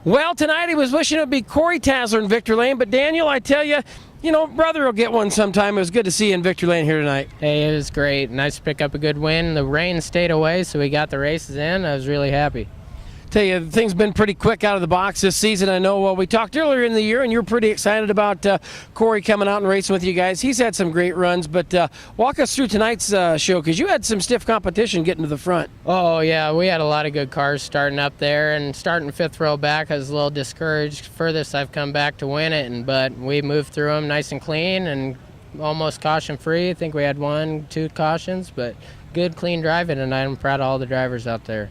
Well, tonight he was wishing it would be Corey Tasler in Victor Lane, but Daniel, I tell you, brother will get one sometime. It was good to see you in Victor Lane here tonight. Hey, it was great. Nice to pick up a good win. The rain stayed away, so we got the races in. I was really happy. Tell you, things been pretty quick out of the box this season. I know we talked earlier in the year, and you're pretty excited about Corey coming out and racing with you guys. He's had some great runs, but walk us through tonight's show, because you had some stiff competition getting to the front. Oh, yeah, we had a lot of good cars starting up there, and starting fifth row back, I was a little discouraged. Furthest I've come back to win it, but we moved through them nice and clean and almost caution-free. I think we had 1-2 cautions, but good, clean driving tonight. I'm proud of all the drivers out there.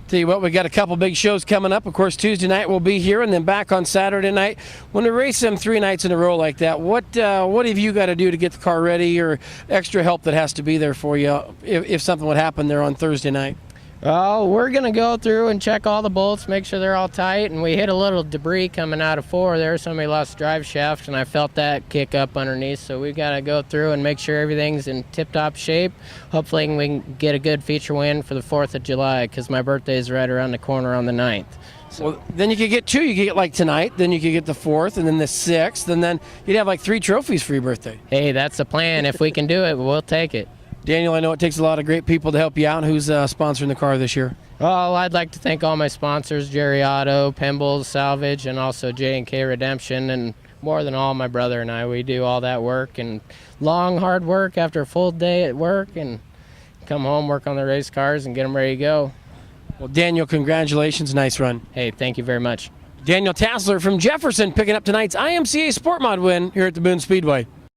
Tell you what, we got a couple big shows coming up. Of course, Tuesday night we'll be here, and then back on Saturday night. When we race them 3 nights in a row like that, what have you got to do to get the car ready, or extra help that has to be there for you if something would happen there on Thursday night? Oh, we're going to go through and check all the bolts, make sure they're all tight, and we hit a little debris coming out of 4 there. Somebody lost drive shaft, and I felt that kick up underneath, so we've got to go through and make sure everything's in tip-top shape. Hopefully we can get a good feature win for the 4th of July, because my birthday is right around the corner on the 9th. So. Well, then you could get 2. You could get like tonight, then you could get the 4th, and then the 6th, and then you'd have like 3 trophies for your birthday. Hey, that's the plan. If we can do it, we'll take it. Daniel, I know it takes a lot of great people to help you out. Who's sponsoring the car this year? Well, I'd like to thank all my sponsors, Jerry Auto, Pimbles Salvage, and also J&K Redemption, and more than all, my brother and I. We do all that work and long, hard work after a full day at work, and come home, work on the race cars, and get them ready to go. Well, Daniel, congratulations. Nice run. Hey, thank you very much. Daniel Tasler from Jefferson picking up tonight's IMCA Sport Mod win here at the Boone Speedway.